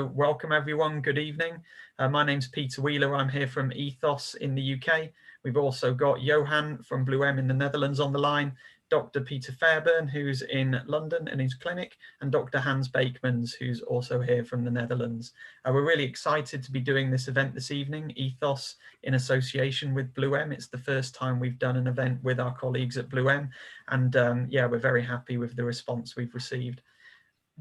Welcome everyone, good evening. My name's Peter Wheeler, I'm here from EthOss in the UK. We've also got Johan from Blue M in the Netherlands on the line, Dr. Peter Fairburn, who's in London in his clinic, and Dr. Hans Beekmans, who's also here from the Netherlands. We're really excited to be doing this event this evening, EthOss in association with Blue M. It's the first time we've done an event with our colleagues at Blue M, and yeah, we're very happy with the response we've received.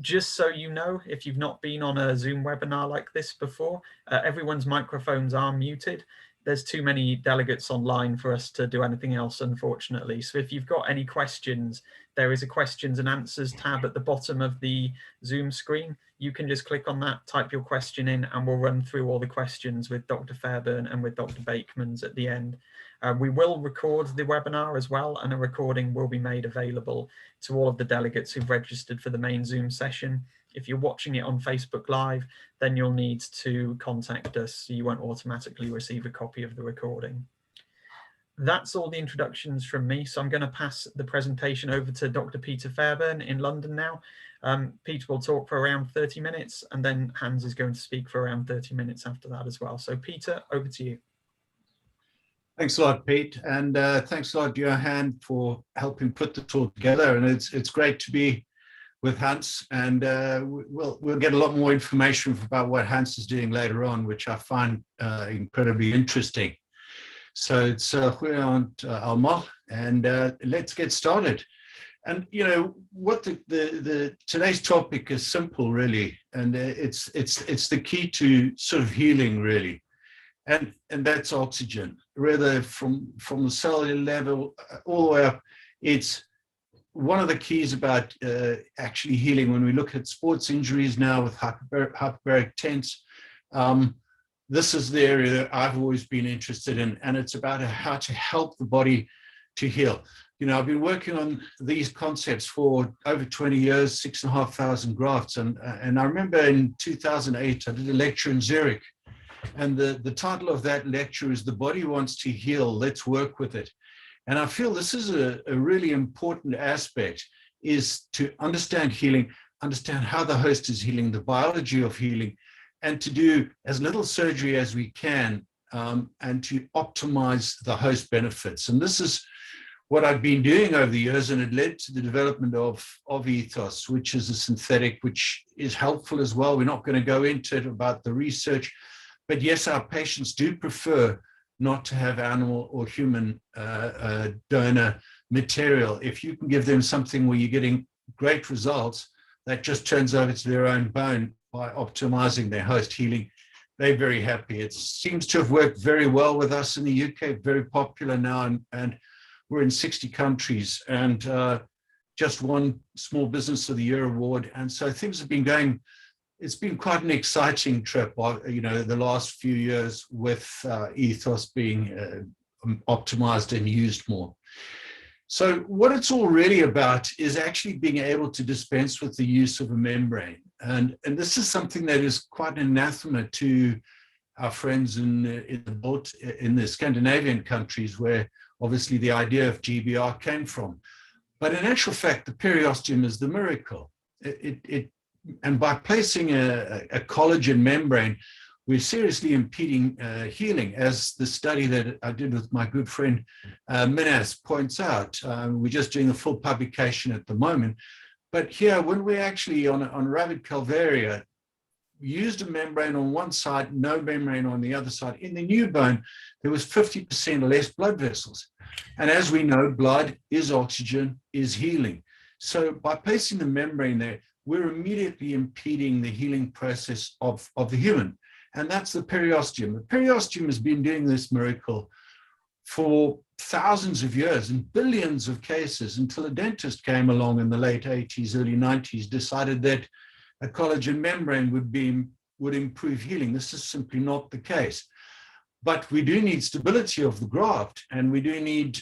Just so you know, if you've not been on a Zoom webinar like this before, everyone's microphones are muted. There's too many delegates online for us to do anything else, unfortunately. So if you've got any questions, there is a questions and answers tab at the bottom of the Zoom screen. You can just click on that, type your question in, and we'll run through all the questions with Dr. Fairburn and with Dr. Beekmans at the end. We will record the webinar as well, and a recording will be made available to all of the delegates who've registered for the main Zoom session. If you're watching it on Facebook Live, then you'll need to contact us, so you won't automatically receive a copy of the recording. That's all the introductions from me, so I'm going to pass the presentation over to Dr. Peter Fairburn in London now. Peter will talk for around 30 minutes, and then Hans is going to speak for around 30 minutes after that as well. So Peter, over to you. Thanks a lot, Pete, and thanks a lot, Johan, for helping put this all together. And it's great to be with Hans, and we'll get a lot more information about what Hans is doing later on, which I find incredibly interesting. So it's goeienaand allemaal, and let's get started. And you know what today's topic is simple, really, and it's the key to sort of healing, really. And that's oxygen, whether from the cellular level all the way up. It's one of the keys about actually healing. When we look at sports injuries now with hyperbaric tents, this is the area that I've always been interested in, and it's about how to help the body to heal. You know, I've been working on these concepts for over 20 years, 6,500 grafts, and I remember in 2008 I did a lecture in Zurich. And the title of that lecture is "The Body Wants to Heal, Let's Work with It." And I feel this is a really important aspect, is to understand healing, understand how the host is healing, the biology of healing, and to do as little surgery as we can, and to optimize the host benefits. And this is what I've been doing over the years, and it led to the development of EthOss, which is a synthetic, which is helpful as well. We're not going to go into it about the research. But yes, our patients do prefer not to have animal or human donor material. If you can give them something where you're getting great results, that just turns over to their own bone by optimizing their host healing, they're very happy. It seems to have worked very well with us in the UK, very popular now, and we're in 60 countries, and just won Small Business of the Year award. And so things have been going. It's been quite an exciting trip, you know, the last few years with EthOss being optimized and used more. So what it's all really about is actually being able to dispense with the use of a membrane. And this is something that is quite an anathema to our friends in the Scandinavian countries, where obviously the idea of GBR came from. But in actual fact, the periosteum is the miracle. And by placing a collagen membrane, we're seriously impeding healing, as the study that I did with my good friend Minas points out. We're just doing a full publication at the moment. But here, when we actually, on Ravid Calvaria, used a membrane on one side, no membrane on the other side, in the new bone, there was 50% less blood vessels. And as we know, blood is oxygen, is healing. So by placing the membrane there, we're immediately impeding the healing process of the human. And that's the periosteum. The periosteum has been doing this miracle for thousands of years and billions of cases, until a dentist came along in the late 80s, early 90s, decided that a collagen membrane would improve healing. This is simply not the case. But we do need stability of the graft, and we do need,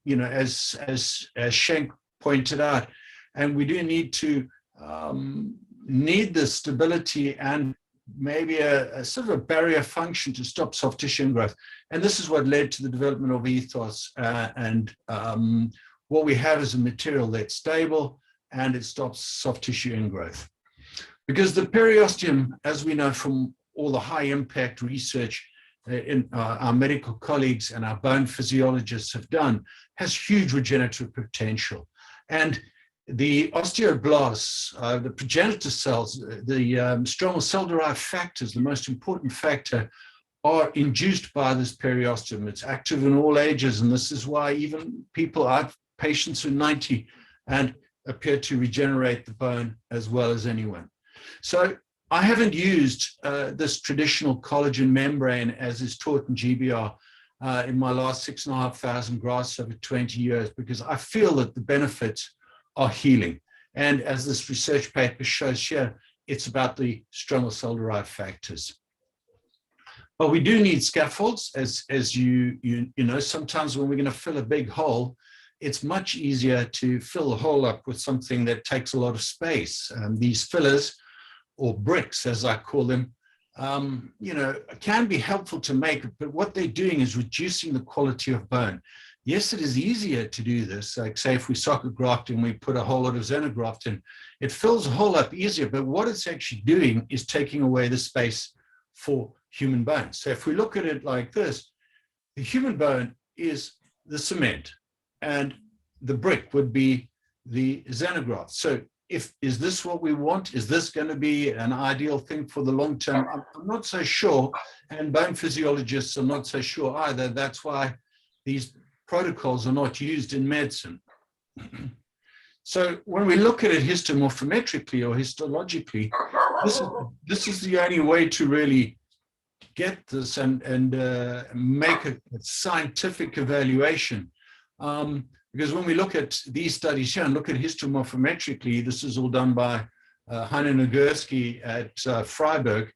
you know, as Schenk pointed out, and we do need to need the stability and maybe a sort of a barrier function to stop soft tissue ingrowth. And this is what led to the development of EthOss. And what we have is a material that's stable and it stops soft tissue ingrowth. Because the periosteum, as we know from all the high impact research our medical colleagues and our bone physiologists have done, has huge regenerative potential. And the osteoblasts, the progenitor cells, the stromal cell-derived factors, the most important factor, are induced by this periosteum. It's active in all ages, and this is why even patients who are 90 and appear to regenerate the bone as well as anyone. So I haven't used this traditional collagen membrane as is taught in GBR in my last 6,500 grafts over 20 years, because I feel that the benefits are healing. And as this research paper shows here, it's about the stromal cell-derived factors. But we do need scaffolds, as you know, sometimes when we're going to fill a big hole, it's much easier to fill the hole up with something that takes a lot of space. These fillers, or bricks, as I call them, can be helpful to make, but what they're doing is reducing the quality of bone. Yes, it is easier to do this. Like say if we socket graft and we put a whole lot of xenograft in, it fills the hole up easier, but what it's actually doing is taking away the space for human bone. So if we look at it like this, the human bone is the cement and the brick would be the xenograft. So is this what we want? Is this going to be an ideal thing for the long term? I'm not so sure, and bone physiologists are not so sure either. That's why these protocols are not used in medicine. So when we look at it histomorphometrically or histologically, this is the only way to really get this and make a scientific evaluation. Because when we look at these studies here and look at histomorphometrically, this is all done by Heiner Nagurski at Freiburg,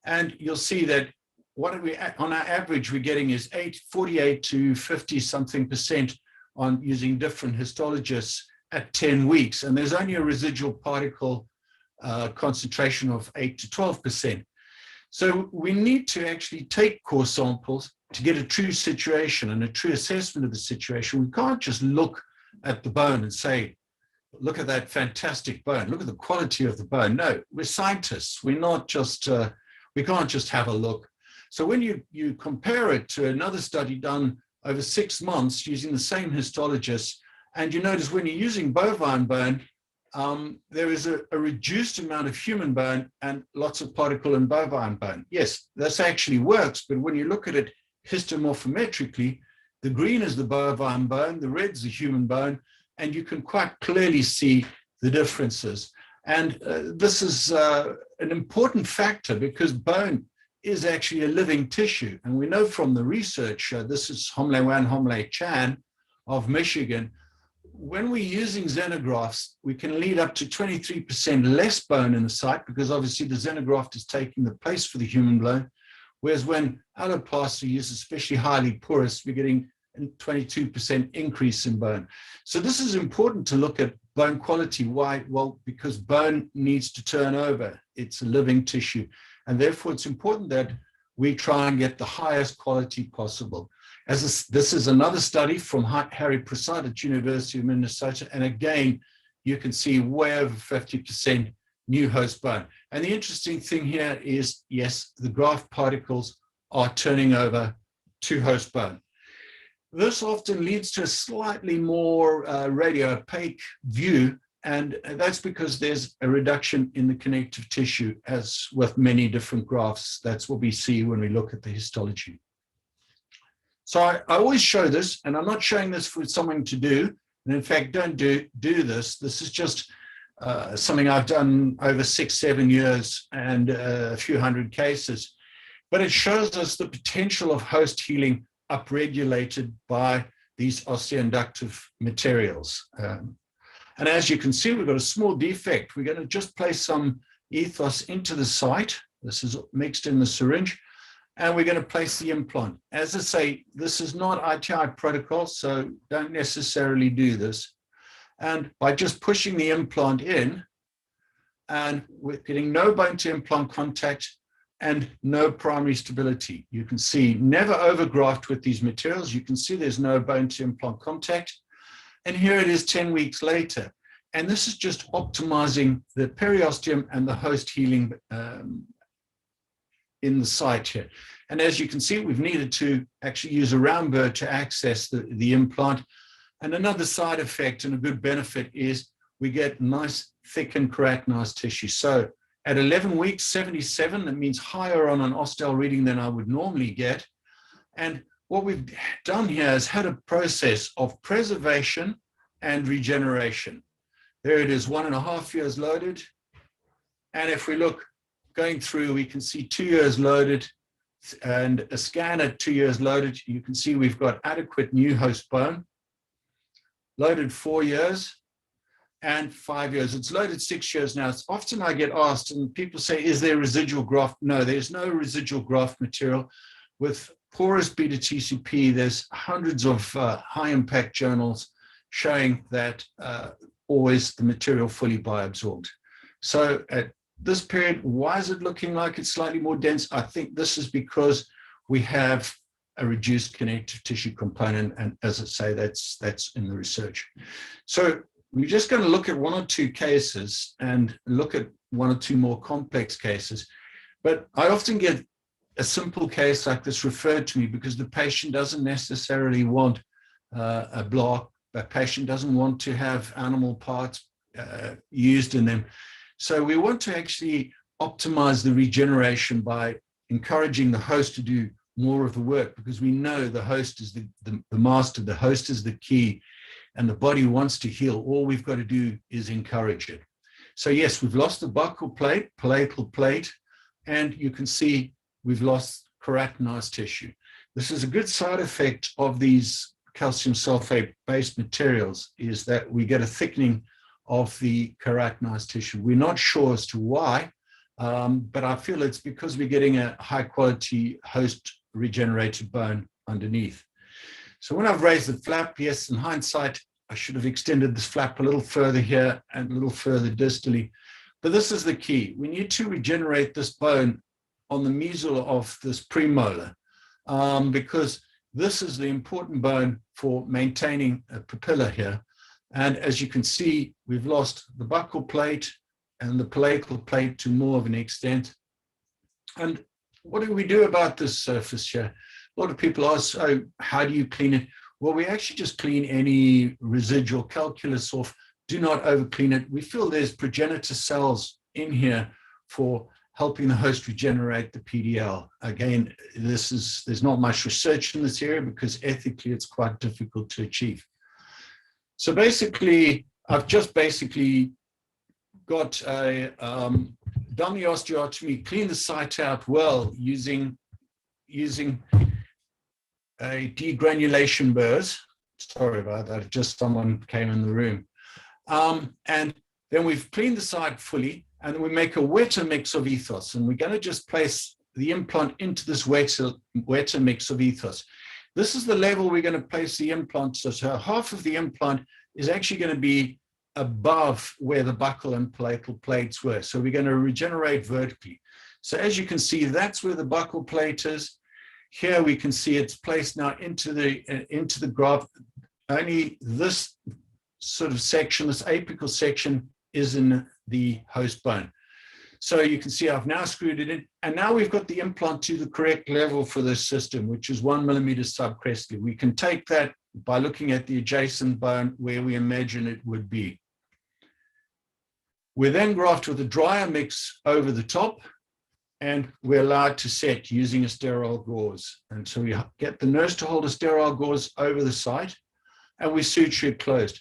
and you'll see that what are we on our average we're getting is 48 to 50 something percent on using different histologists at 10 weeks, and there's only a residual particle concentration of 8 to 12%. So we need to actually take core samples to get a true situation and a true assessment of the situation. We can't just look at the bone and say, look at that fantastic bone, look at the quality of the bone. No, we're scientists. We're not just, we can't just have a look. So when you compare it to another study done over 6 months using the same histologists, and you notice when you're using bovine bone, there is a reduced amount of human bone and lots of particle in bovine bone. Yes, this actually works, but when you look at it histomorphometrically, the green is the bovine bone, the red is the human bone, and you can quite clearly see the differences. And this is an important factor because bone is actually a living tissue. And we know from the research, this is Homle-Wan, Homle-Chan of Michigan, when we're using xenografts, we can lead up to 23% less bone in the site because obviously the xenograft is taking the place for the human bone. Whereas when alloplasts are used, especially highly porous, we're getting a 22% increase in bone. So this is important to look at bone quality. Why? Well, because bone needs to turn over. It's a living tissue. And therefore, it's important that we try and get the highest quality possible. This is another study from Harry Prasad at University of Minnesota. And again, you can see way over 50% new host bone. And the interesting thing here is, yes, the graft particles are turning over to host bone. This often leads to a slightly more radio-opaque view, and that's because there's a reduction in the connective tissue, as with many different grafts. That's what we see when we look at the histology. So I always show this, and I'm not showing this for someone to do, and in fact, don't do this. This is just something I've done over 6-7 years and a few hundred cases, but it shows us the potential of host healing upregulated by these osteoinductive materials. And as you can see, we've got a small defect. We're going to just place some EthOss into the site. This is mixed in the syringe, and we're going to place the implant. As I say, this is not ITI protocol, so don't necessarily do this. And by just pushing the implant in, and we're getting no bone to implant contact and no primary stability. You can see never overgraft with these materials. You can see there's no bone to implant contact. And here it is 10 weeks later. And this is just optimizing the periosteum and the host healing in the site here. And as you can see, we've needed to actually use a round burr to access the implant. And another side effect and a good benefit is we get nice, thickened keratinized tissue. So at 11 weeks, 77, that means higher on an ostel reading than I would normally get. And what we've done here is had a process of preservation and regeneration. There it is, 1.5 years loaded. And if we look going through, we can see 2 years loaded and a scan at 2 years loaded. You can see we've got adequate new host bone. Loaded 4 years and 5 years. It's loaded 6 years now. It's often I get asked, and people say, is there residual graft? No, there's no residual graft material. With porous beta TCP, there's hundreds of high impact journals showing that always the material fully bioabsorbed. So at this period, why is it looking like it's slightly more dense? I think this is because we have a reduced connective tissue component, and as I say, that's in the research. So we're just going to look at one or two cases and look at one or two more complex cases. But I often get a simple case like this referred to me because the patient doesn't necessarily want a block. The patient doesn't want to have animal parts used in them. So we want to actually optimize the regeneration by encouraging the host to do more of the work, because we know the host is the master, the host is the key, and the body wants to heal. All we've got to do is encourage it. So yes, we've lost the buccal plate, palatal plate, and you can see we've lost keratinized tissue. This is a good side effect of these calcium sulfate-based materials, is that we get a thickening of the keratinized tissue. We're not sure as to why, but I feel it's because we're getting a high-quality host regenerated bone underneath. So when I've raised the flap, yes, in hindsight, I should have extended this flap a little further here and a little further distally. But this is the key. We need to regenerate this bone on the mesial of this premolar, because this is the important bone for maintaining a papilla here. And as you can see, we've lost the buccal plate and the palatal plate to more of an extent. And what do we do about this surface here? A lot of people ask, oh, how do you clean it? Well, we actually just clean any residual calculus off. Do not over-clean it. We feel there's progenitor cells in here for helping the host regenerate the PDL. Again, there's not much research in this area because ethically it's quite difficult to achieve. So basically, I've just got a done the osteotomy, cleaned the site out well using a degranulation burrs. Sorry about that, just someone came in the room. And then we've cleaned the site fully, and we make a wetter mix of EthOss, and we're going to just place the implant into this wetter mix of EthOss. This is the level we're going to place the implant. So half of the implant is actually going to be above where the buccal and palatal plates were. So we're going to regenerate vertically. So as you can see, that's where the buccal plate is. Here we can see it's placed now into the graft. Only this sort of section, this apical section, is in the host bone. So you can see I've now screwed it in, and now we've got the implant to the correct level for this system, which is 1 millimeter subcrestally. We can take that by looking at the adjacent bone where we imagine it would be. We then graft with a dryer mix over the top, and we're allowed to set using a sterile gauze. And so we get the nurse to hold a sterile gauze over the site, and we suture it closed.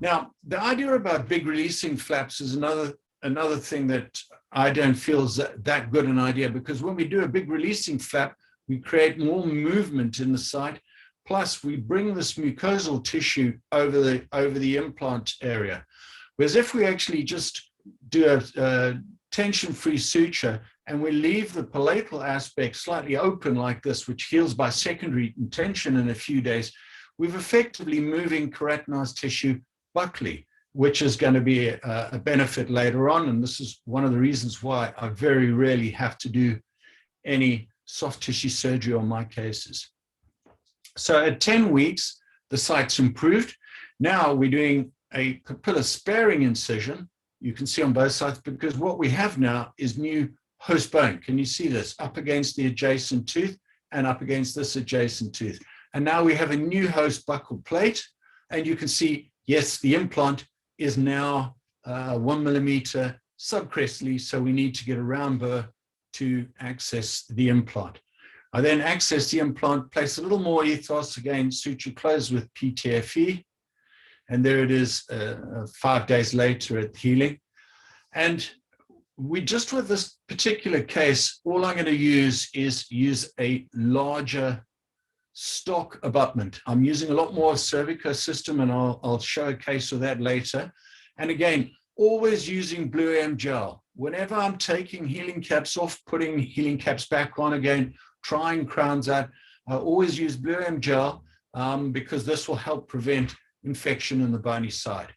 Now, the idea about big releasing flaps is another thing that I don't feel is that good an idea, because when we do a big releasing flap, we create more movement in the site. Plus, we bring this mucosal tissue over the implant area. Whereas if we actually just do a tension-free suture and we leave the palatal aspect slightly open like this, which heals by secondary tension in a few days, we've effectively moving keratinized tissue buccally, which is going to be a benefit later on. And this is one of the reasons why I very rarely have to do any soft tissue surgery on my cases. So at 10 weeks, the site's improved. Now we're doing a papilla sparing incision, you can see on both sides, because what we have now is new host bone. Can you see this? Up against the adjacent tooth and up against this adjacent tooth. And now we have a new host buccal plate, and you can see, yes, the implant is now 1 millimeter subcrestally, so we need to get a round burr to access the implant. I then access the implant, place a little more EthOss, again, suture closed with PTFE, and there it is 5 days later at healing. And we just, with this particular case, all I'm going to use is a larger stock abutment. I'm using a lot more cervical system, and I'll show a case of that later. And again, always using Blue M gel. Whenever I'm taking healing caps off, putting healing caps back on again, trying crowns out, I always use Blue M gel because this will help prevent infection in the bony side.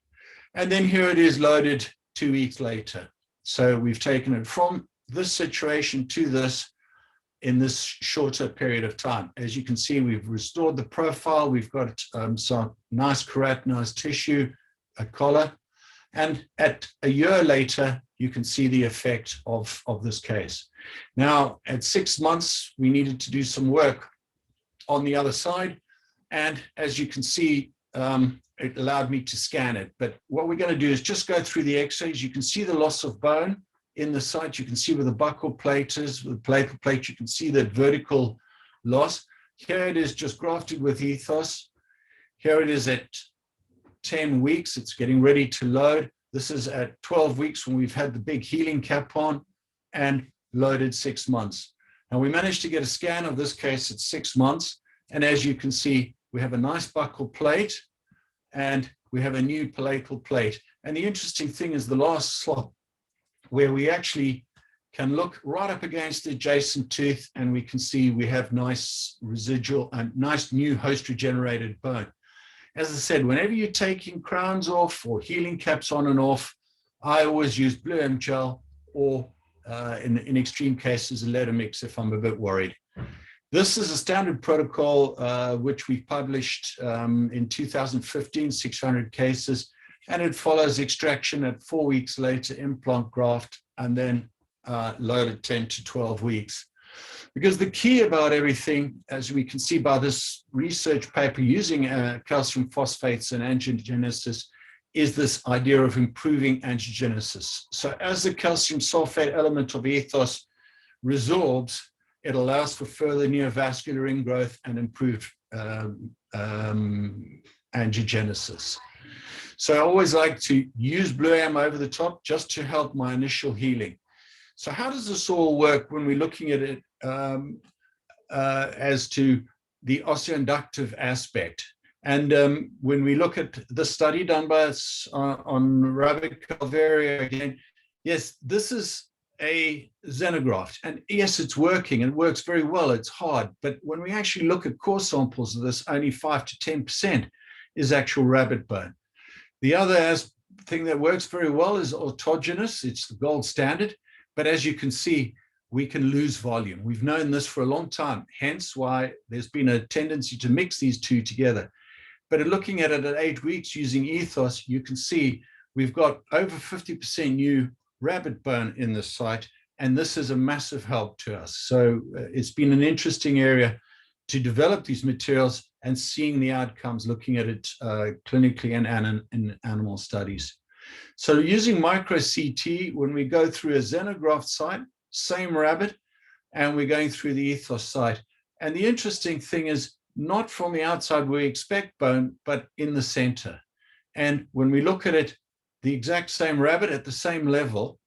And then here it is loaded 2 weeks later. So we've taken it from this situation to this in this shorter period of time. As you can see, we've restored the profile. We've got some nice keratinized tissue, a collar. And at a year later, you can see the effect of this case. Now, at 6 months, we needed to do some work on the other side. And as you can see, it allowed me to scan it. But what we're going to do is just go through the x-rays. You can see the loss of bone in the site. You can see where the buccal plate is. With the palatal plate, you can see that vertical loss. Here it is just grafted with EthOss. Here it is at 10 weeks. It's getting ready to load. This is at 12 weeks when we've had the big healing cap on and loaded 6 months. Now we managed to get a scan of this case at 6 months. And as you can see, we have a nice buccal plate and we have a new palatal plate. And the interesting thing is the last slot where we actually can look right up against the adjacent tooth and we can see we have nice residual and nice new host regenerated bone. As I said, whenever you're taking crowns off or healing caps on and off, I always use Blue M gel or in extreme cases, a letter mix if I'm a bit worried. This is a standard protocol which we published in 2015, 600 cases, and it follows extraction at 4 weeks later, implant graft, and then loaded 10 to 12 weeks. Because the key about everything, as we can see by this research paper using calcium phosphates and angiogenesis, is this idea of improving angiogenesis. So as the calcium sulfate element of EthOss resorbs, it allows for further neovascular ingrowth and improved angiogenesis. So I always like to use Blue M over the top just to help my initial healing. So how does this all work when we're looking at it as to the osteoinductive aspect? And when we look at the study done by us on rabbit calvaria again, yes, this is a xenograft. And yes, it's working and it works very well. It's hard. But when we actually look at core samples of this, only 5 to 10% is actual rabbit bone. The other thing that works very well is autogenous. It's the gold standard. But as you can see, we can lose volume. We've known this for a long time, hence why there's been a tendency to mix these two together. But looking at it at 8 weeks using EthOss, you can see we've got over 50% new rabbit bone in this site, and this is a massive help to us. So it's been an interesting area to develop these materials and seeing the outcomes, looking at it clinically and in animal studies. So using micro CT, when we go through a xenograft site, same rabbit, and we're going through the EthOss site. And the interesting thing is not from the outside where we expect bone, but in the center. And when we look at it, the exact same rabbit at the same level,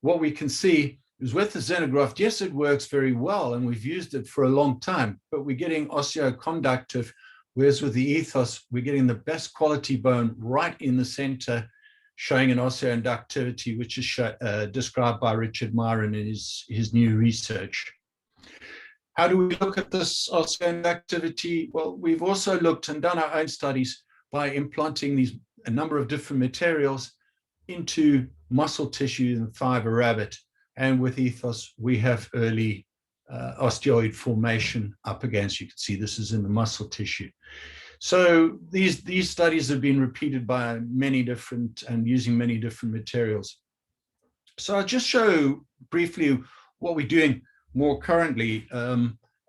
what we can see is with the xenograft, yes, it works very well, and we've used it for a long time, but we're getting osteoconductive, whereas with the EthOss, we're getting the best quality bone right in the center, showing an osteoinductivity, which is described by Richard Myron in his new research. How do we look at this osteoinductivity? Well, we've also looked and done our own studies by implanting a number of different materials into muscle tissue in the thigh of a rabbit. And with EthOss, we have early osteoid formation up against, you can see this is in the muscle tissue. So these studies have been repeated by many different and using many different materials. So I'll just show briefly what we're doing more currently,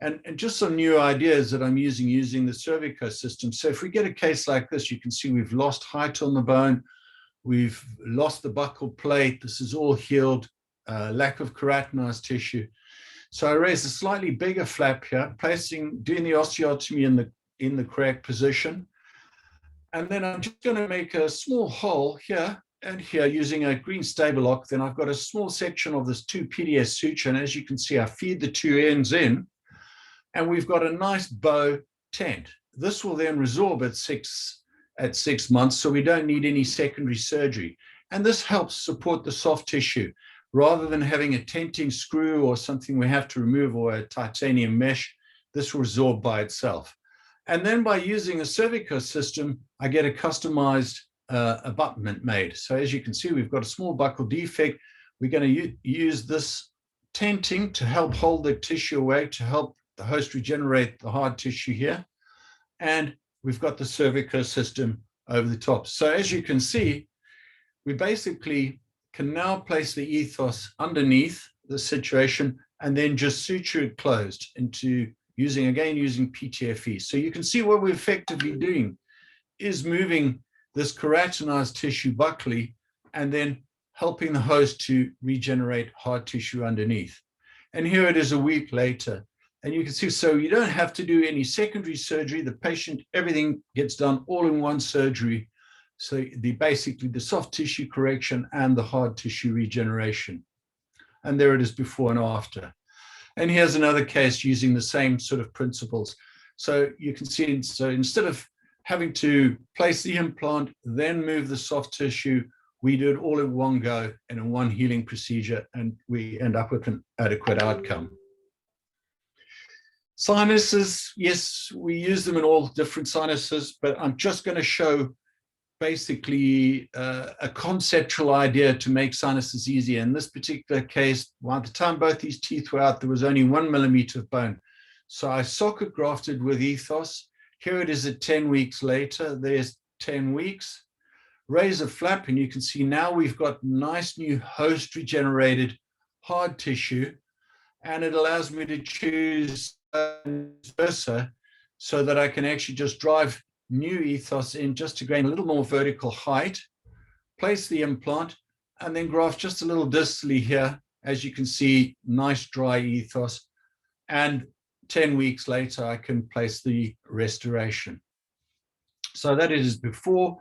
and just some new ideas that I'm using the cervical system. So if we get a case like this, you can see we've lost height on the bone, we've lost the buccal plate, this is all healed, lack of keratinized tissue. So I raise a slightly bigger flap here, doing the osteotomy in the correct position. And then I'm just going to make a small hole here and here using a green stable lock. Then I've got a small section of this 2 PDS suture. And as you can see, I feed the 2 ends in, and we've got a nice bow tent. This will then resorb at 6 months, so we don't need any secondary surgery. And this helps support the soft tissue rather than having a tenting screw or something we have to remove, or a titanium mesh. This will resorb by itself. And then by using a cervical system, I get a customized abutment made. So as you can see, we've got a small buccal defect. We're going to use this tenting to help hold the tissue away, to help the host regenerate the hard tissue here. And we've got the cervical system over the top. So as you can see, we basically can now place the EthOss underneath the situation and then just suture it closed into using PTFE. So you can see what we're effectively doing is moving this keratinized tissue buccally and then helping the host to regenerate hard tissue underneath. And here it is a week later. And you can see, so you don't have to do any secondary surgery. The patient, everything gets done all in one surgery. So basically the soft tissue correction and the hard tissue regeneration. And there it is before and after. And here's another case using the same sort of principles. So you can see, so instead of having to place the implant, then move the soft tissue, we do it all in one go and in one healing procedure, and we end up with an adequate outcome. Sinuses, yes, we use them in all different sinuses, but I'm just going to show basically a conceptual idea to make sinuses easier. In this particular case, by the time both these teeth were out, there was only 1 millimeter of bone. So I socket grafted with EthOss. Here it is at 10 weeks later. There's 10 weeks. Raise a flap, and you can see now we've got nice new host regenerated hard tissue, and it allows me to choose versa so that I can actually just drive new EthOss in just to gain a little more vertical height, place the implant, and then graft just a little distally here. As you can see, nice dry EthOss. And 10 weeks later, I can place the restoration. So that is before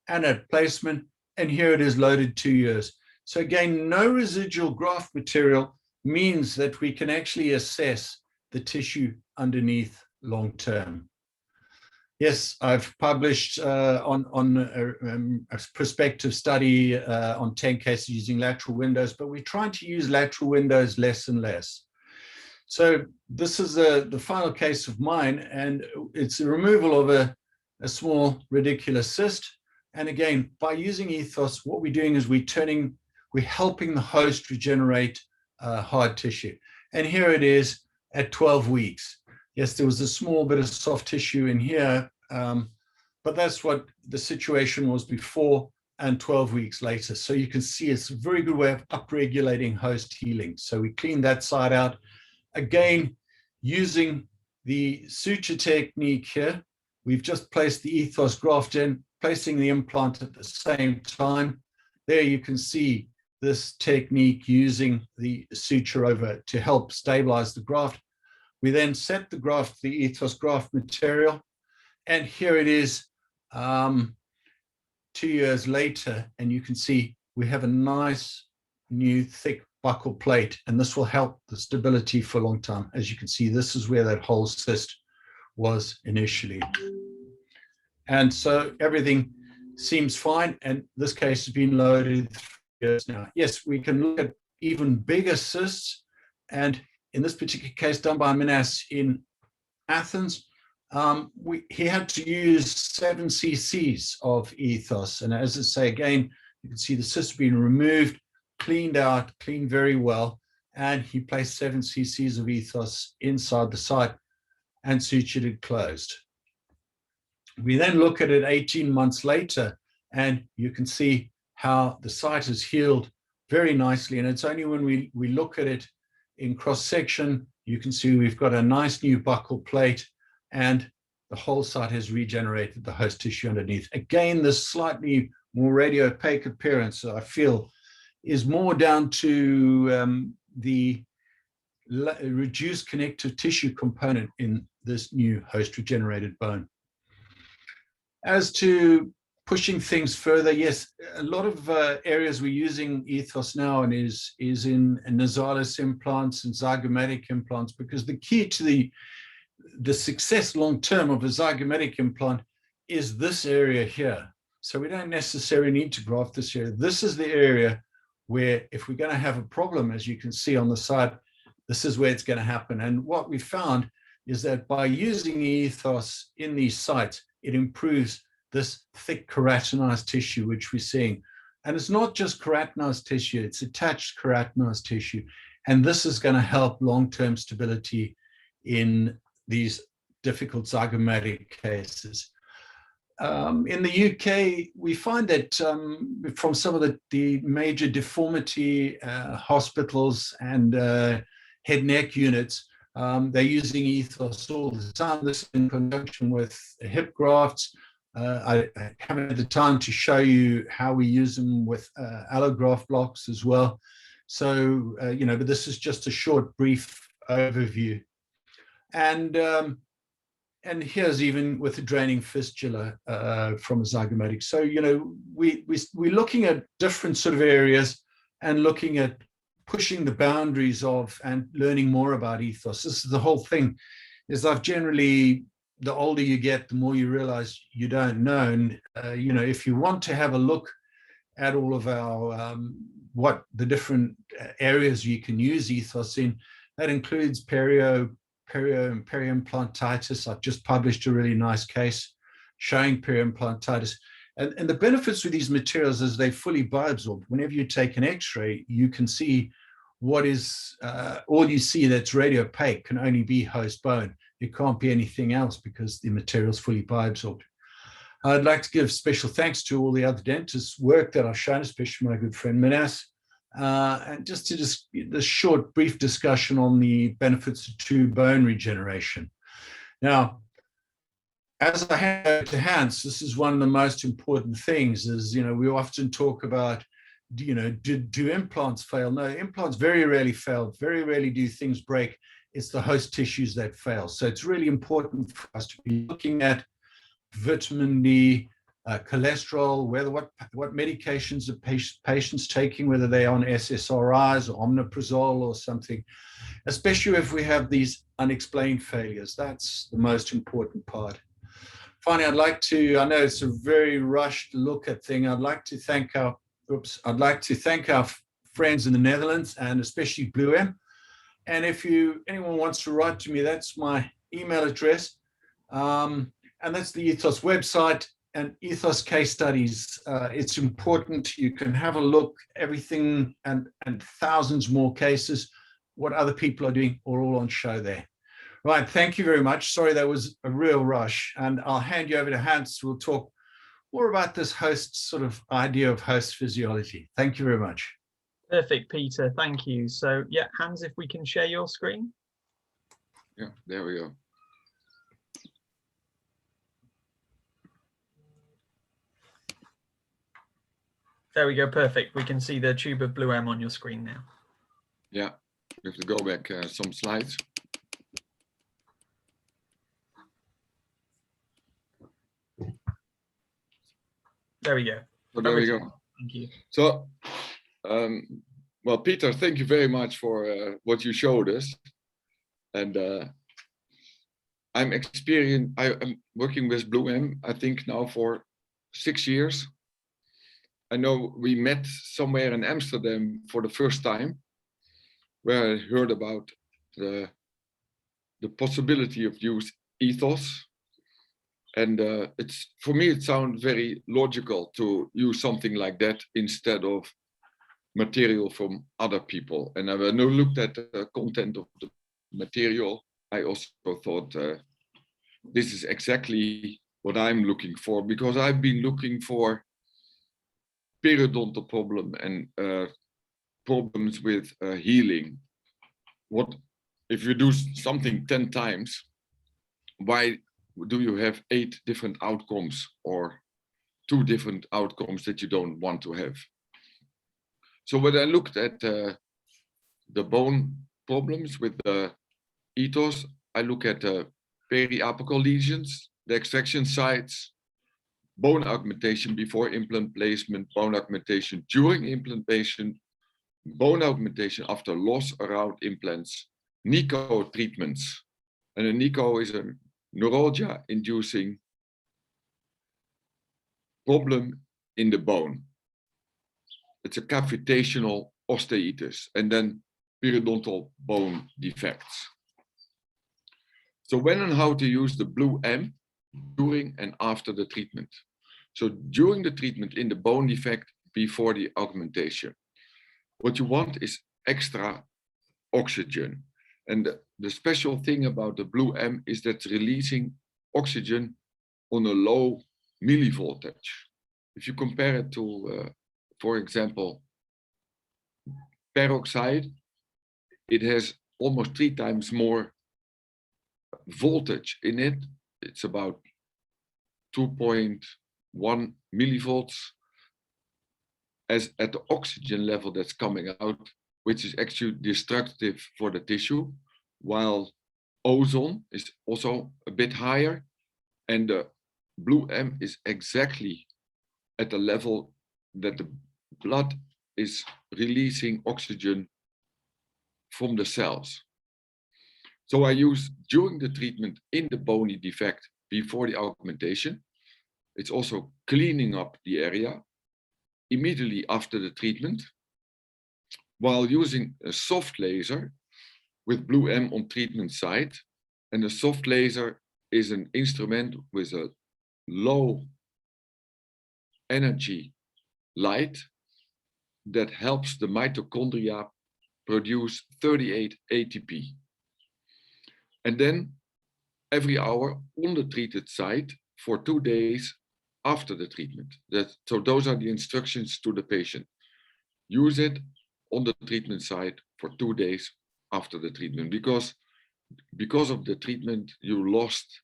and at placement. And here it is loaded 2 years. So again, no residual graft material means that we can actually assess the tissue underneath long term. Yes, I've published on a prospective study on 10 cases using lateral windows, but we're trying to use lateral windows less and less. So this is the final case of mine, and it's the removal of a small radicular cyst. And again, by using EthOss, what we're doing is we're helping the host regenerate hard tissue. And here it is at 12 weeks. Yes, there was a small bit of soft tissue in here, but that's what the situation was before and 12 weeks later. So you can see it's a very good way of upregulating host healing. So we cleaned that side out. Again, using the suture technique here, we've just placed the EthOss graft in, placing the implant at the same time. There you can see this technique using the suture over to help stabilize the graft. We then set the graft, the EthOss graft material, and here it is 2 years later, and you can see we have a nice new thick buccal plate, and this will help the stability for a long time. As you can see, this is where that whole cyst was initially. And so everything seems fine, and this case has been loaded 3 years now. Yes, we can look at even bigger cysts, and in this particular case done by Minas in Athens, he had to use 7 cc's of EthOss. And as I say, again, you can see the cyst being removed, cleaned out, cleaned very well. And he placed 7 cc's of EthOss inside the site and sutured it closed. We then look at it 18 months later, and you can see how the site has healed very nicely. And it's only when we look at it in cross-section, you can see we've got a nice new buccal plate, and the whole site has regenerated the host tissue underneath. Again, this slightly more radiopaque appearance, I feel, is more down to the reduced connective tissue component in this new host regenerated bone. As to pushing things further, yes, a lot of areas we're using EthOss now and is in nasalis implants and zygomatic implants, because the key to the success long-term of a zygomatic implant is this area here. So we don't necessarily need to graft this area. This is the area where, if we're going to have a problem, as you can see on the side, this is where it's going to happen. And what we found is that by using EthOss in these sites, it improves this thick keratinized tissue, which we're seeing. And it's not just keratinized tissue, it's attached keratinized tissue. And this is going to help long-term stability in these difficult zygomatic cases. In the UK, we find that from some of the major deformity hospitals and head neck units, they're using EthOss all the time. This is in conjunction with hip grafts. I haven't had the time to show you how we use them with allograft blocks as well. So, but this is just a short, brief overview. And here's even with the draining fistula from a zygomatic. So, we're looking at different sort of areas and looking at pushing the boundaries of and learning more about EthOss. This is the whole thing, is I've generally, the older you get, the more you realize you don't know. And, if you want to have a look at all of our, what the different areas you can use EthOss in, that includes Peri Implantitis. I've just published a really nice case showing Peri Implantitis. And the benefits with these materials is they fully bioabsorb. Whenever you take an X-ray, you can see what is, all you see that's radiopaque can only be host bone. It can't be anything else because the material is fully bioabsorbed. I'd like to give special thanks to all the other dentists' work that I've shown, especially my good friend Minas, and just this short, brief discussion on the benefits to bone regeneration. Now, as I hand over to Hans, this is one of the most important things is, we often talk about, do implants fail? No, implants very rarely fail. Very rarely do things break. It's the host tissues that fail. So it's really important for us to be looking at vitamin D, cholesterol, what medications are patients taking, whether they're on SSRIs or omeprazole or something, especially if we have these unexplained failures. That's the most important part. Finally, I'd like to, I know it's a very rushed look at thing. I'd like to thank our friends in the Netherlands and especially Blue M. And if anyone wants to write to me, that's my email address. And that's the EthOss website and EthOss case studies. It's important. You can have a look, everything and thousands more cases, what other people are doing, are all on show there. Right, thank you very much. Sorry, that was a real rush. And I'll hand you over to Hans, who will talk more about this host sort of idea of host physiology. Thank you very much. Perfect, Peter. Thank you. So, yeah, Hans, if we can share your screen. Yeah, there we go. There we go. Perfect. We can see the tube of Blue M on your screen now. Yeah, we have to go back some slides. There we go. So there we go. Thank you. So, well, Peter, thank you very much for what you showed us. And I'm working with Blue M, I think now for 6 years. I know we met somewhere in Amsterdam for the first time, where I heard about the possibility of use EthOss. And for me, it sounds very logical to use something like that instead of material from other people. And when I looked at the content of the material, I also thought this is exactly what I'm looking for, because I've been looking for periodontal problem and problems with healing. What if you do something 10 times? Why do you have 8 different outcomes or 2 different outcomes that you don't want to have? So when I looked at the bone problems with the EthOss, I look at the periapical lesions, the extraction sites, bone augmentation before implant placement, bone augmentation during implantation, bone augmentation after loss around implants, NICO treatments. And a NICO is a neuralgia inducing problem in the bone. It's a cavitational osteitis, and then periodontal bone defects. So when and how to use the blue M during and after the treatment. So during the treatment in the bone defect, before the augmentation, what you want is extra oxygen. And the special thing about the blue M is that it's releasing oxygen on a low millivoltage. If you compare it to, for example, peroxide, it has almost 3 times more voltage in it. It's about 2.1 millivolts as at the oxygen level that's coming out, which is actually destructive for the tissue, while ozone is also a bit higher, and the blue M is exactly at the level that the blood is releasing oxygen from the cells. So I use during the treatment in the bony defect before the augmentation. It's also cleaning up the area immediately after the treatment, while using a soft laser with blue M on treatment site. And a soft laser is an instrument with a low energy light that helps the mitochondria produce 38 ATP. And then every hour on the treated site for 2 days after the treatment. So those are the instructions to the patient. Use it on the treatment site for 2 days after the treatment, because of the treatment you lost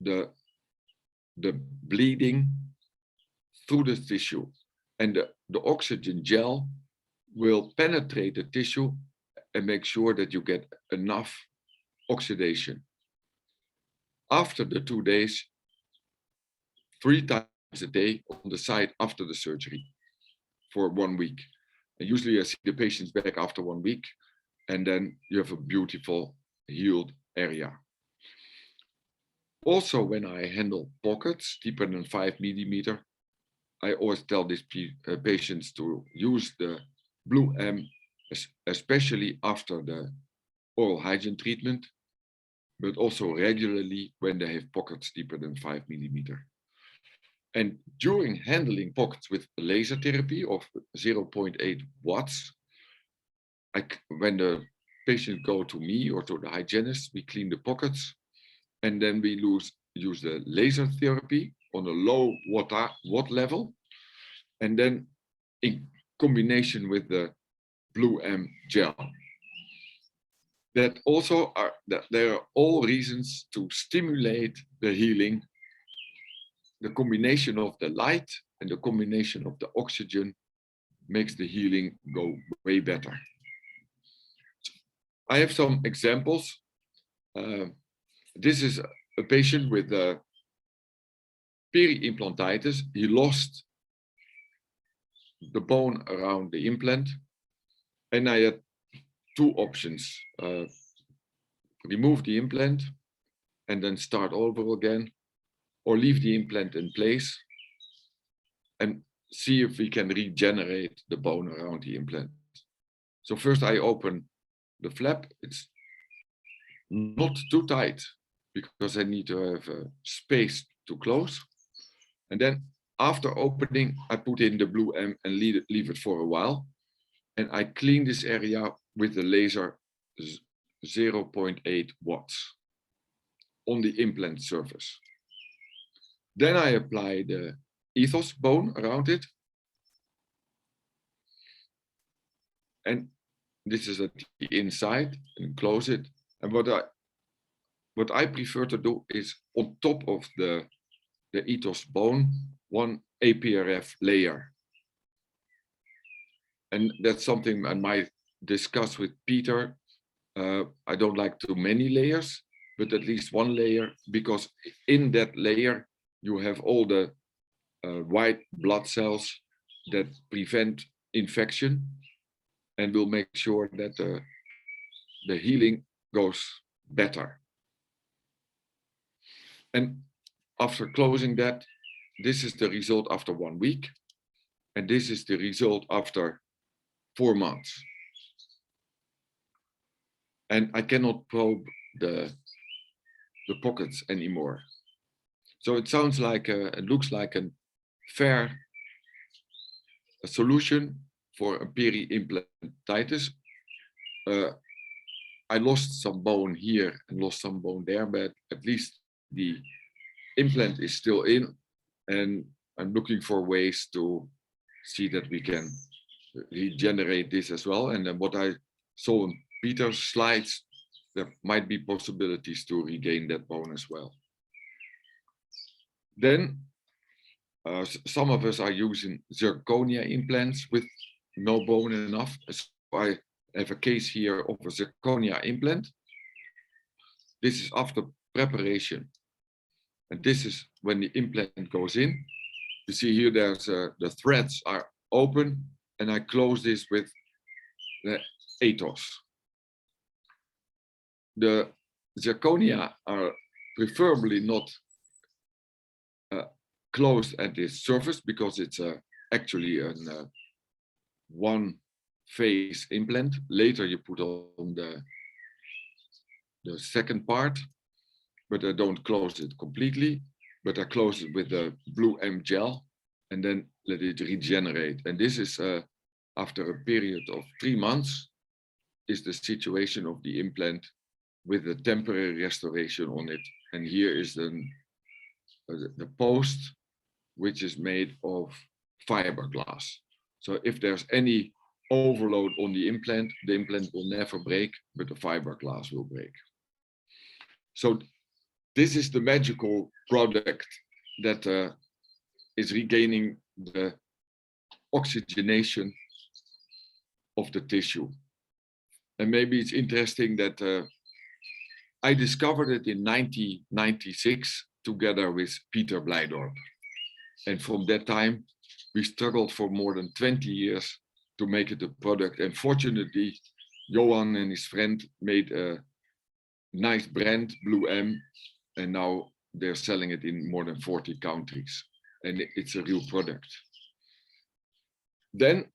the bleeding through the tissue, and the oxygen gel will penetrate the tissue and make sure that you get enough oxidation. After the 2 days, 3 times a day on the site after the surgery for 1 week. And usually I see the patients back after 1 week, and then you have a beautiful healed area. Also, when I handle pockets deeper than 5 millimeter, I always tell these patients to use the blue M, especially after the oral hygiene treatment, but also regularly when they have pockets deeper than 5 millimeter. And during handling pockets with laser therapy of 0.8 watts, when the patient go to me or to the hygienist, we clean the pockets, and then we use the laser therapy on a low watt level, and then in combination with the blue M gel. That also are that there are all reasons to stimulate the healing. The combination of the light and the combination of the oxygen makes the healing go way better. I have some examples. This is a patient with Peri Implantitis. He lost the bone around the implant, and I had 2 options. Remove the implant and then start over again, or leave the implant in place and see if we can regenerate the bone around the implant. So first I open the flap. It's not too tight because I need to have space to close. And then after opening, I put in the blue M and leave it for a while. And I clean this area with the laser 0.8 watts on the implant surface. Then I apply the EthOss bone around it. And this is at the inside, and close it. And what I prefer to do is on top of the EthOss bone, one APRF layer. And that's something I might discuss with Peter. I don't like too many layers, but at least one layer, because in that layer, you have all the white blood cells that prevent infection and will make sure that the healing goes better. And after closing that, this is the result after 1 week. And this is the result after 4 months. And I cannot probe the pockets anymore. So it sounds like, it looks like a fair solution for a Peri Implantitis. I lost some bone here and lost some bone there, but at least the implant is still in, and I'm looking for ways to see that we can regenerate this as well. And then what I saw on Peter's slides, there might be possibilities to regain that bone as well. Then some of us are using Zirconia implants with no bone enough. So I have a case here of a Zirconia implant. This is after preparation. And this is when the implant goes in. You see here there's the threads are open, and I close this with the EthOss. The Zirconia are preferably not closed at this surface, because it's actually a one-phase implant. Later you put on the second part, but I don't close it completely, but I close it with the blue M gel and then let it regenerate. And this is after a period of 3 months is the situation of the implant with the temporary restoration on it. And here is the post, which is made of fiberglass. So if there's any overload on the implant will never break, but the fiberglass will break. So this is the magical product that is regaining the oxygenation of the tissue. And maybe it's interesting that I discovered it in 1996 together with Peter Blijdorp. And from that time, we struggled for more than 20 years to make it a product. And fortunately, Johan and his friend made a nice brand, Blue M, and now they're selling it in more than 40 countries. And it's a real product. Then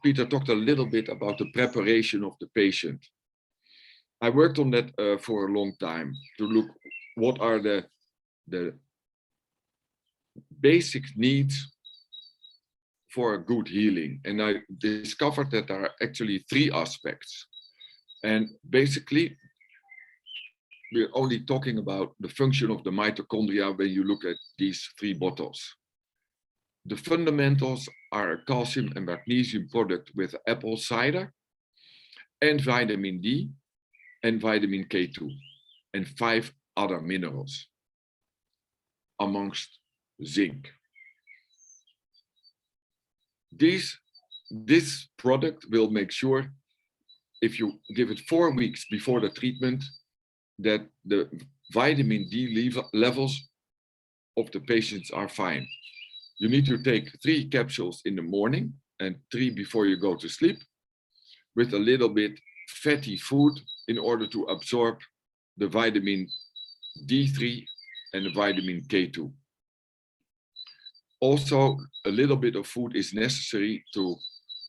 Peter talked a little bit about the preparation of the patient. I worked on that for a long time to look what are the basic needs for a good healing. And I discovered that there are actually 3 aspects. And basically, we're only talking about the function of the mitochondria when you look at these 3 bottles. The fundamentals are a calcium and magnesium product with apple cider and vitamin D and vitamin K2 and 5 other minerals amongst zinc. This product will make sure, if you give it 4 weeks before the treatment, that the vitamin D levels of the patients are fine. You need to take 3 capsules in the morning and 3 before you go to sleep, with a little bit fatty food in order to absorb the vitamin D3 and the vitamin K2. Also, a little bit of food is necessary to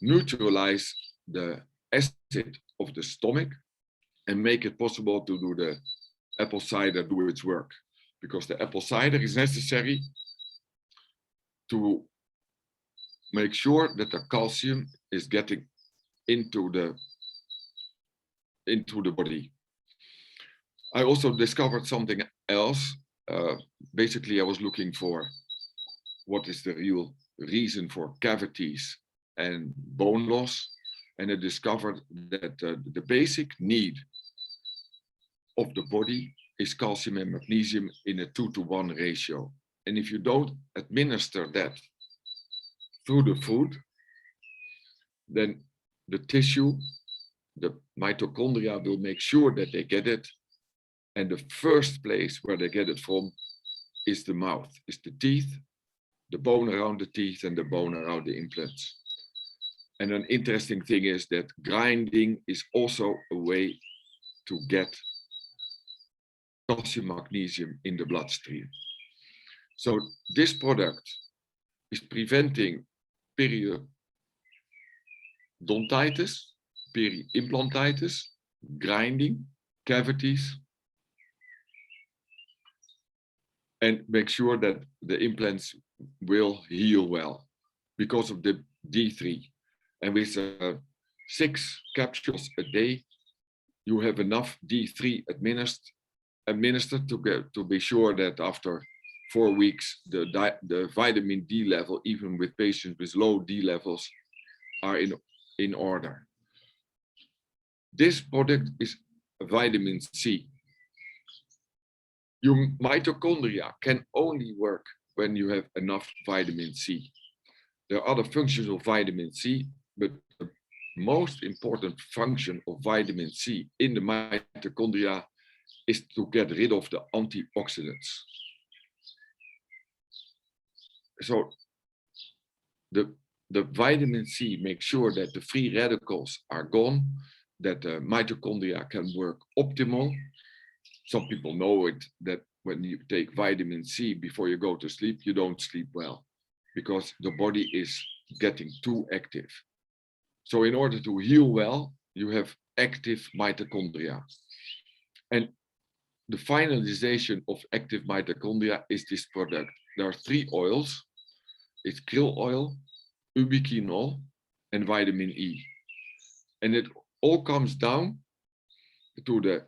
neutralize the acid of the stomach and make it possible to do the apple cider do its work. Because the apple cider is necessary to make sure that the calcium is getting into the body. I also discovered something else. basically I was looking for what is the real reason for cavities and bone loss, and I discovered that the basic need of the body is calcium and magnesium in a 2-to-1 ratio. And if you don't administer that through the food, then the tissue, the mitochondria will make sure that they get it. And the first place where they get it from is the mouth, is the teeth, the bone around the teeth and the bone around the implants. And an interesting thing is that grinding is also a way to get calcium magnesium in the bloodstream. So this product is preventing periodontitis, Peri Implantitis, grinding, cavities, and make sure that the implants will heal well because of the D3. And with 6 capsules a day, you have enough D3 administered to be sure that after 4 weeks, the vitamin D level, even with patients with low D levels, are in order. This product is vitamin C. Your mitochondria can only work when you have enough vitamin C. There are other functions of vitamin C, but the most important function of vitamin C in the mitochondria is to get rid of the antioxidants. So the vitamin C makes sure that the free radicals are gone, that the mitochondria can work optimal. Some people know it, that when you take vitamin C before you go to sleep, you don't sleep well because the body is getting too active. So in order to heal well, you have active mitochondria. And the finalization of active mitochondria is this product. There are 3 oils. It's krill oil, ubiquinol, and vitamin E. And it all comes down to the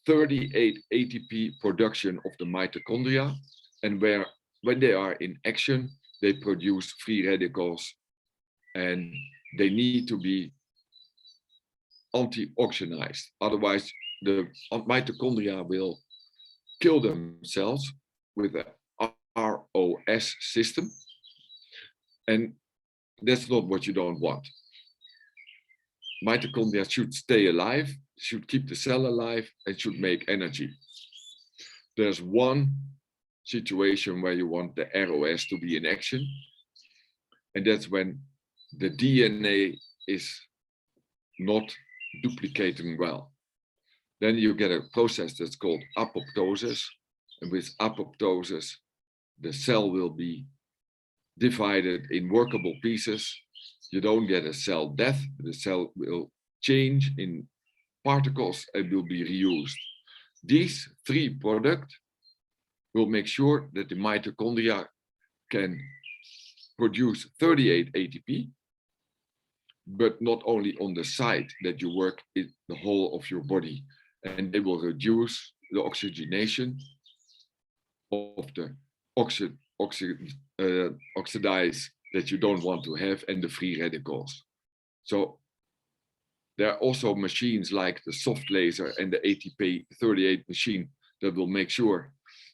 38 ATP production of the mitochondria, and when they are in action, they produce free radicals, and they need to be antioxidized. Otherwise, the mitochondria will kill themselves with a ROS system, and that's not what you don't want. Mitochondria should stay alive, should keep the cell alive, and should make energy. There's one situation where you want the ROS to be in action, and that's when the DNA is not duplicating well. Then you get a process that's called apoptosis, and with apoptosis, the cell will be divided in workable pieces. You don't get a cell death, the cell will change in particles and will be reused. These 3 products will make sure that the mitochondria can produce 38 ATP, but not only on the side that you work in the whole of your body, and they will reduce the oxygenation of the oxidize that you don't want to have, and the free radicals. So there are also machines like the soft laser and the ATP 38 machine that will make sure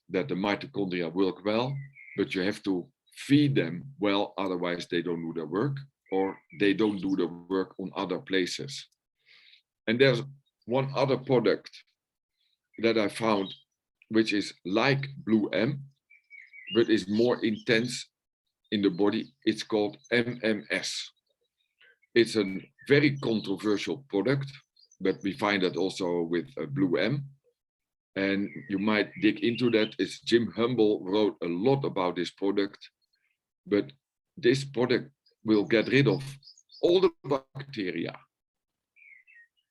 that the mitochondria work well, but you have to feed them well, otherwise they don't do their work, or they don't do the work on other places. And there's one other product that I found, which is like Blue M, but is more intense in the body. It's called MMS. It's a very controversial product, but we find that also with Blue M. And you might dig into that. It's Jim Humble wrote a lot about this product, but this product will get rid of all the bacteria,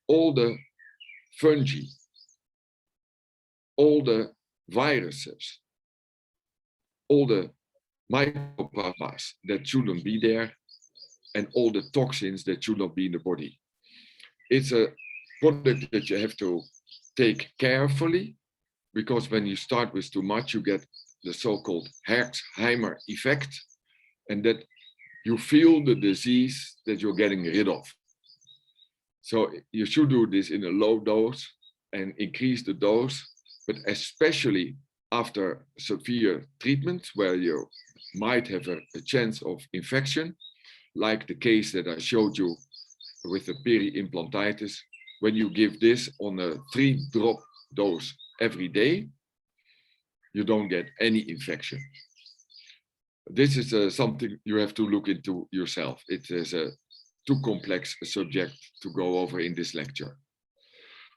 all the fungi, all the viruses, all the mycoplasmas that shouldn't be there, and all the toxins that should not be in the body. It's a product that you have to take carefully, because when you start with too much, you get the so-called Herxheimer effect, and that you feel the disease that you're getting rid of. So you should do this in a low dose and increase the dose, but especially after severe treatments where you might have a chance of infection, like the case that I showed you with the Peri Implantitis. When you give this on a 3-drop dose every day, you don't get any infection. This is something you have to look into yourself. It is a too complex a subject to go over in this lecture.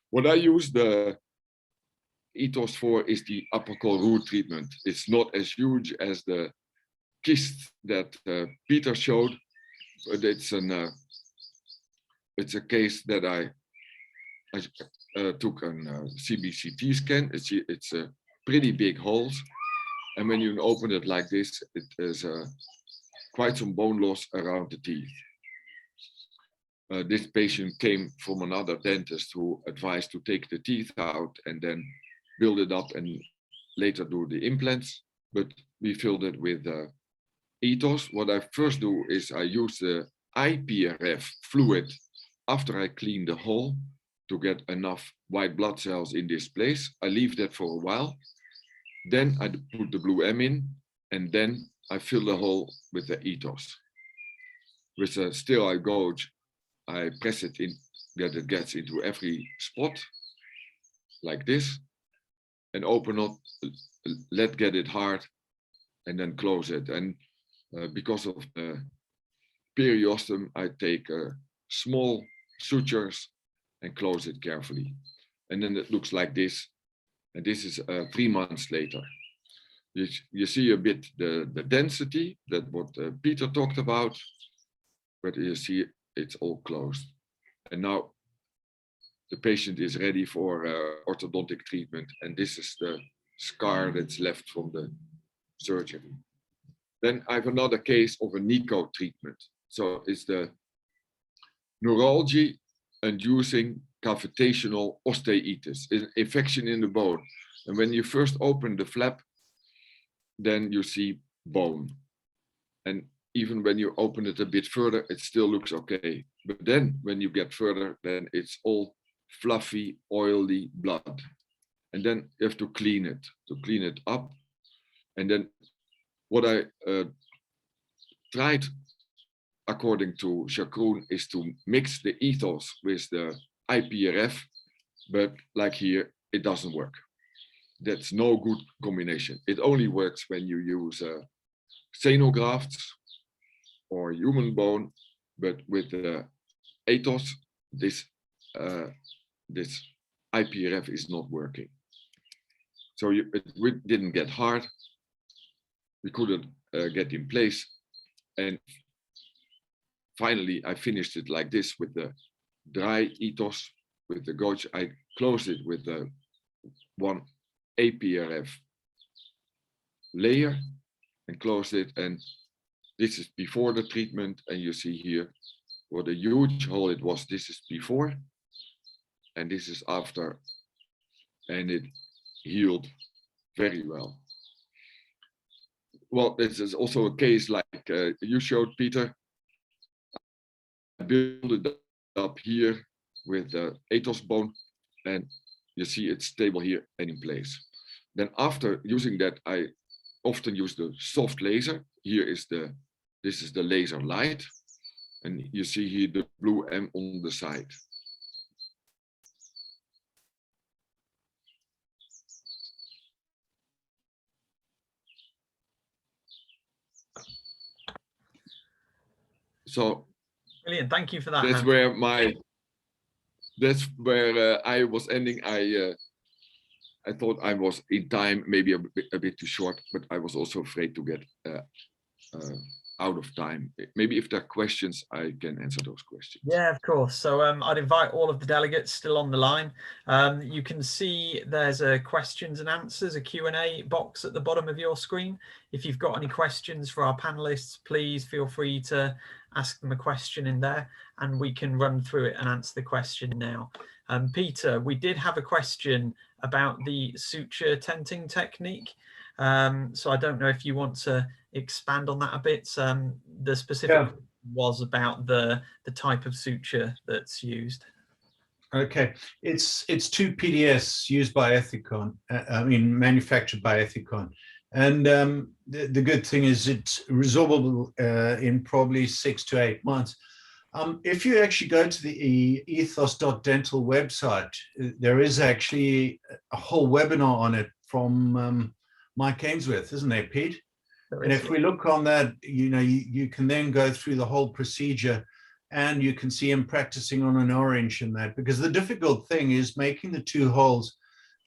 What I use the EthOss for is the apical root treatment. It's not as huge as the kyst that Peter showed, but it's a case that I took a CBCT scan. It's a pretty big holes, and when you open it like this, it is quite some bone loss around the teeth. This patient came from another dentist who advised to take the teeth out and then build it up and later do the implants, but we filled it with EthOss. What I first do is I use the IPRF fluid after I clean the hole to get enough white blood cells in this place. I leave that for a while. Then I put the blue M in, and then I fill the hole with the EthOss. With a sterile gauge, I press it in, that it gets into every spot, like this, and open up, let get it hard, and then close it. And because of the periosteum, I take small sutures and close it carefully. And then it looks like this. And this is 3 months later. You see a bit the density, that what Peter talked about, but you see it's all closed. And now the patient is ready for orthodontic treatment. And this is the scar that's left from the surgery. Then I have another case of a NICO treatment. So it's the neurology-inducing cavitational osteitis, an infection in the bone. And when you first open the flap, then you see bone. And even when you open it a bit further, it still looks okay. But then when you get further, then it's all fluffy, oily blood. And then you have to clean it up. And then what I tried, according to Chacroun, is to mix the EthOss with the IPRF, but like here, it doesn't work. That's no good combination. It only works when you use xenografts or human bone, but with the EthOss, this IPRF is not working. So it didn't get hard. We couldn't get in place. And finally, I finished it like this with the dry EthOss, with the gauge. I closed it with the one APRF layer and closed it. And this is before the treatment. And you see here what a huge hole it was. This is before, and this is after. And it healed very well. Well, this is also a case like you showed, Peter. I built it up here with the EthOss bone, and you see it's stable here and in place. Then after using that, I often use the soft laser. This is the laser light, and you see here the blue M on the side. So brilliant, thank you for that. That's where I was ending. I thought I was in time, maybe a bit too short, but I was also afraid to get out of time. Maybe if there are questions, I can answer those questions. Yeah, of course. So I'd invite all of the delegates still on the line. You can see there's a questions and answers, a Q&A box at the bottom of your screen. If you've got any questions for our panelists, please feel free to ask them a question in there and we can run through it and answer the question now. Peter, we did have a question about the suture tenting technique. So I don't know if you want to expand on that a bit. The specific was about the type of suture that's used. Okay, it's 2 PDS used by Ethicon, manufactured by Ethicon. And the good thing is it's resorbable in probably 6 to 8 months. If you actually go to the ethos.dental website, there is actually a whole webinar on it from Mike Ainsworth, isn't there, Pete? And if we look on that, you can then go through the whole procedure and you can see him practicing on an orange in that, because the difficult thing is making the 2 holes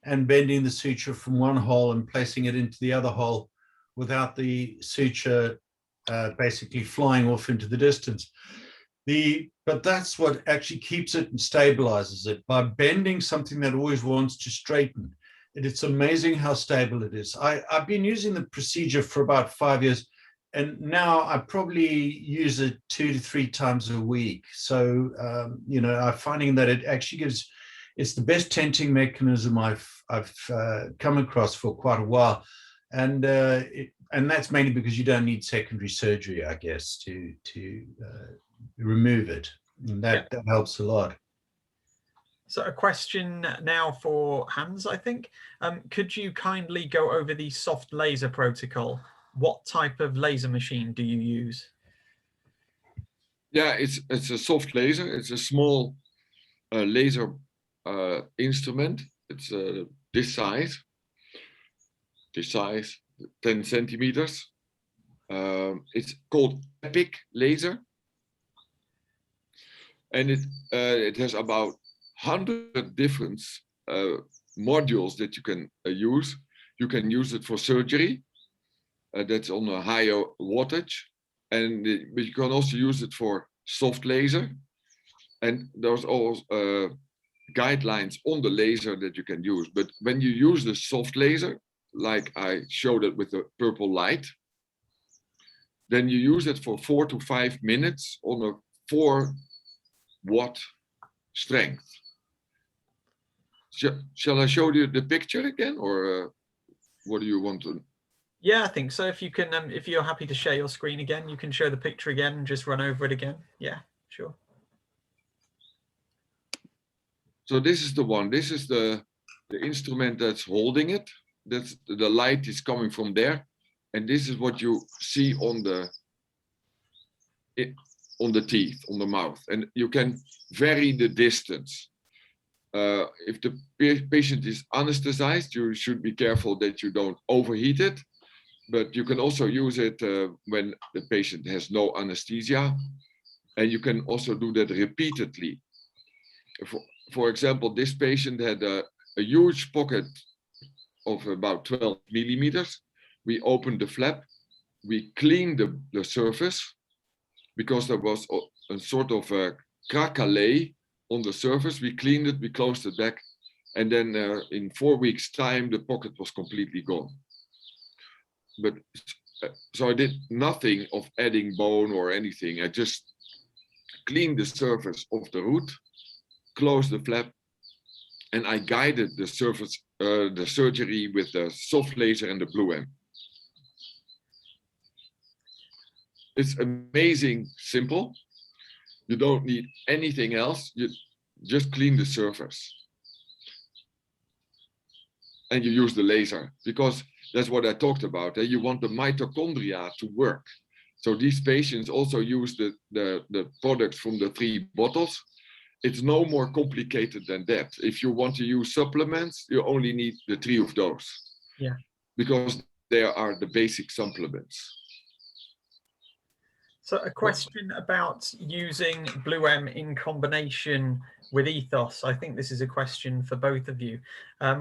and bending the suture from one hole and placing it into the other hole without the suture basically flying off into the distance. But that's what actually keeps it and stabilizes it, by bending something that always wants to straighten. It's amazing how stable it is. I've been using the procedure for about 5 years, and now I probably use it 2 to 3 times a week. So, I'm finding that it actually it's the best tenting mechanism I've come across for quite a while. And that's mainly because you don't need secondary surgery, I guess, to remove it. And that helps a lot. So a question now for Hans, I think. Could you kindly go over the soft laser protocol? What type of laser machine do you use? Yeah, it's a soft laser. It's a small laser instrument. It's this size, 10 centimeters. It's called EPIC laser. And it has about 100 different modules that you can use. You can use it for surgery. That's on a higher wattage. But you can also use it for soft laser. And there's also guidelines on the laser that you can use. But when you use the soft laser, like I showed it with the purple light, then you use it for 4 to 5 minutes on a 4-watt strength. Shall I show you the picture again, or what do you want to? Yeah, I think so. If you can, if you're happy to share your screen again, you can show the picture again and just run over it again. Yeah, sure. So this is the one. This is the instrument that's holding it. That's the light is coming from there, and this is what you see on the teeth, on the mouth, and you can vary the distance. If the patient is anesthetized, you should be careful that you don't overheat it, but you can also use it when the patient has no anesthesia, and you can also do that repeatedly. For example, this patient had a huge pocket of about 12 millimeters. We opened the flap, we cleaned the surface, because there was a sort of a craquelé on the surface. We cleaned it, we closed it back, and then in 4 weeks' time, the pocket was completely gone. But so I did nothing of adding bone or anything. I just cleaned the surface of the root, closed the flap, and I guided the surface, the surgery with the soft laser and the blue M. It's amazing simple. You don't need anything else. You just clean the surface. And you use the laser, because that's what I talked about. You want the mitochondria to work. So these patients also use the products from the 3 bottles. It's no more complicated than that. If you want to use supplements, you only need the 3 of those. Yeah. Because they are the basic supplements. So a question about using Blue M in combination with EthOss. I think this is a question for both of you.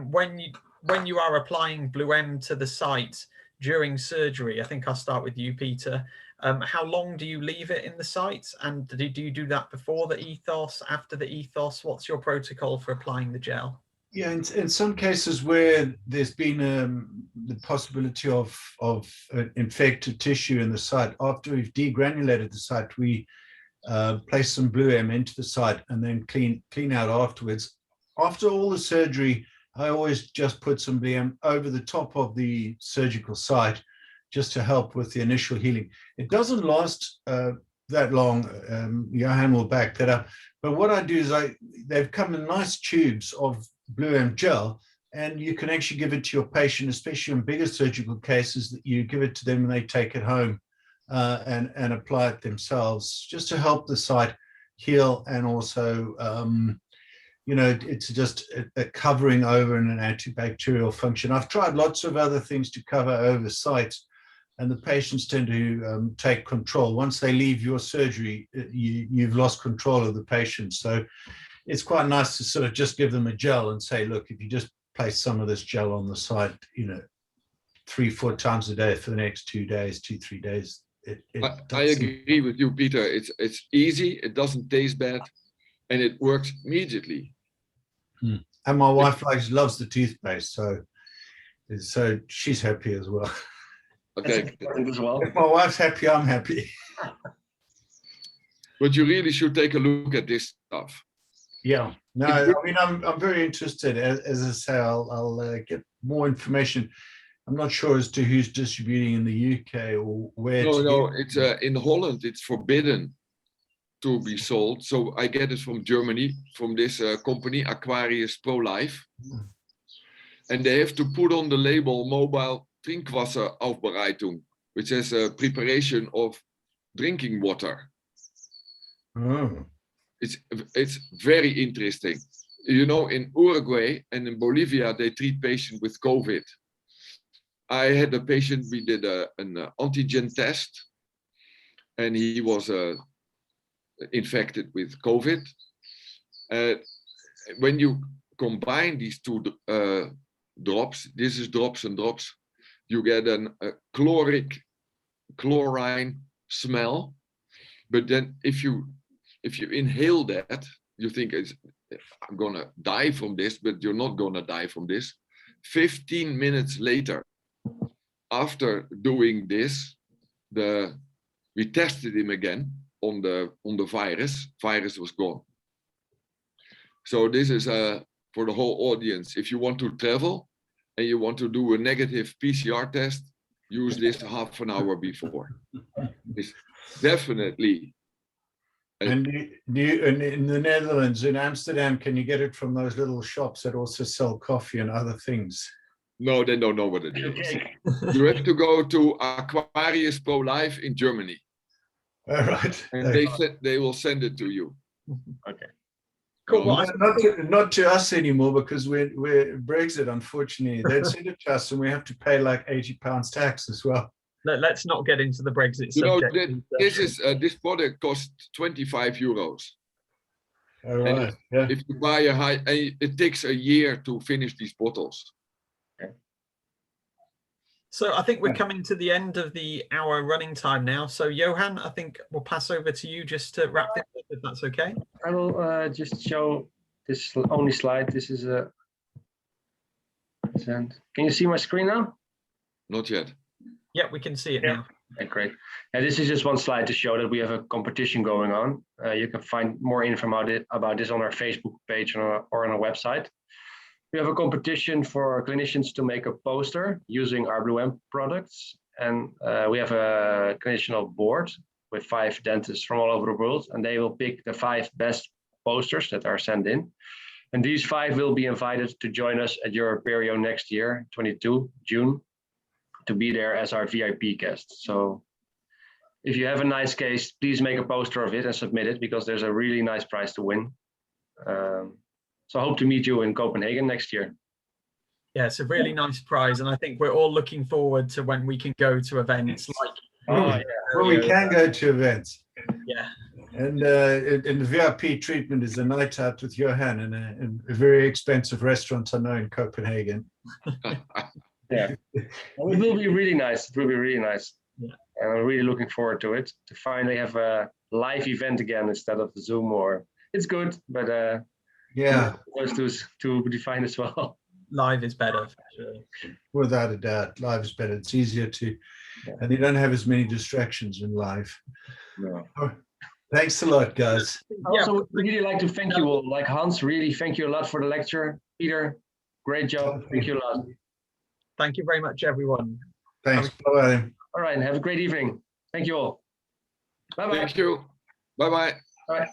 When you are applying Blue M to the site, during surgery? I think I'll start with you, Peter. How long do you leave it in the site? And do you do that before the EthOss, after the EthOss? What's your protocol for applying the gel? Yeah, in some cases where there's been the possibility of infected tissue in the site, after we've degranulated the site, we place some Blue M into the site and then clean out afterwards. After all the surgery, I always just put some Blue M over the top of the surgical site just to help with the initial healing. It doesn't last that long. Johan will back that up. But what I do is they've come in nice tubes of Blue M gel, and you can actually give it to your patient, especially in bigger surgical cases, that you give it to them and they take it home and apply it themselves, just to help the site heal. And also, it's just a covering over and an antibacterial function. I've tried lots of other things to cover over sites, and the patients tend to take control. Once they leave your surgery, you've lost control of the patient. So it's quite nice to sort of just give them a gel and say, look, if you just place some of this gel on the site, 3-4 times a day for the next 2 days, 2-3 days. I agree with you, Peter. It's easy, it doesn't taste bad, and it works immediately. And my wife loves the toothpaste, so she's happy as well. Okay. As well. If my wife's happy, I'm happy. But you really should take a look at this stuff. Yeah, no, I mean, I'm very interested. As I say, I'll get more information. I'm not sure as to who's distributing in the UK or where. No, it's in Holland. It's forbidden to be sold. So I get it from Germany, from this company, Aquarius Pro Life. And they have to put on the label mobile Trinkwasseraufbereitung, which is a preparation of drinking water. Oh. It's very interesting. In Uruguay and in Bolivia, they treat patients with COVID. I had a patient, we did an antigen test, and he was infected with COVID. When you combine these two drops, this is drops and drops, you get a chlorine smell. But then if you inhale that, you think I'm gonna die from this, but you're not gonna die from this. 15 minutes later, after doing this, we tested him again on the virus. Virus was gone. So this is for the whole audience. If you want to travel and you want to do a negative PCR test, use this half an hour before. It's definitely. And in the Netherlands, in Amsterdam, can you get it from those little shops that also sell coffee and other things? No, they don't know what it is. You have to go to Aquarius Pro Life in Germany. All right. And they will send it to you. Okay. Cool. Well, not to us anymore, because we're Brexit, unfortunately. They'd send it to us and we have to pay like £80 tax as well. Let's not get into the Brexit subject. This product costs 25 euros. All right. Yeah. If you buy it takes a year to finish these bottles. So I think we're coming to the end of the hour running time now. So Johan, I think we'll pass over to you just to wrap things up, if that's okay. I will just show this only slide. This is a. Can you see my screen now? Not yet. Yeah, we can see it now. Okay, great. And this is just one slide to show that we have a competition going on. You can find more info about this on our Facebook page or on our website. We have a competition for clinicians to make a poster using our Blue M products. And we have a clinicianal board with 5 dentists from all over the world, and they will pick the 5 best posters that are sent in. And these 5 will be invited to join us at Europerio next year, 22 June, to be there as our VIP guests. So if you have a nice case, please make a poster of it and submit it, because there's a really nice prize to win. So I hope to meet you in Copenhagen next year. Yeah, it's a really nice prize, and I think we're all looking forward to when we can go to events like. Well, we can go to events. Yeah. And the VIP treatment is a night out with Johan in a very expensive restaurant I know in Copenhagen. Yeah, it will be really nice. It will be really nice. Yeah. And I'm really looking forward to it, to finally have a live event again instead of Zoom. Or it's good, but Yeah, those to define as well. Live is better, for sure. without a doubt, live is better. It's easier to, and you don't have as many distractions in live. No. Thanks a lot, guys. I also would really like to thank you all. Like Hans, really thank you a lot for the lecture. Peter, great job. Thank you a lot. Thank you very much, everyone. Thanks. Bye-bye. All right, and have a great evening. Thank you all. Bye-bye. Thank you. Bye-bye. Bye.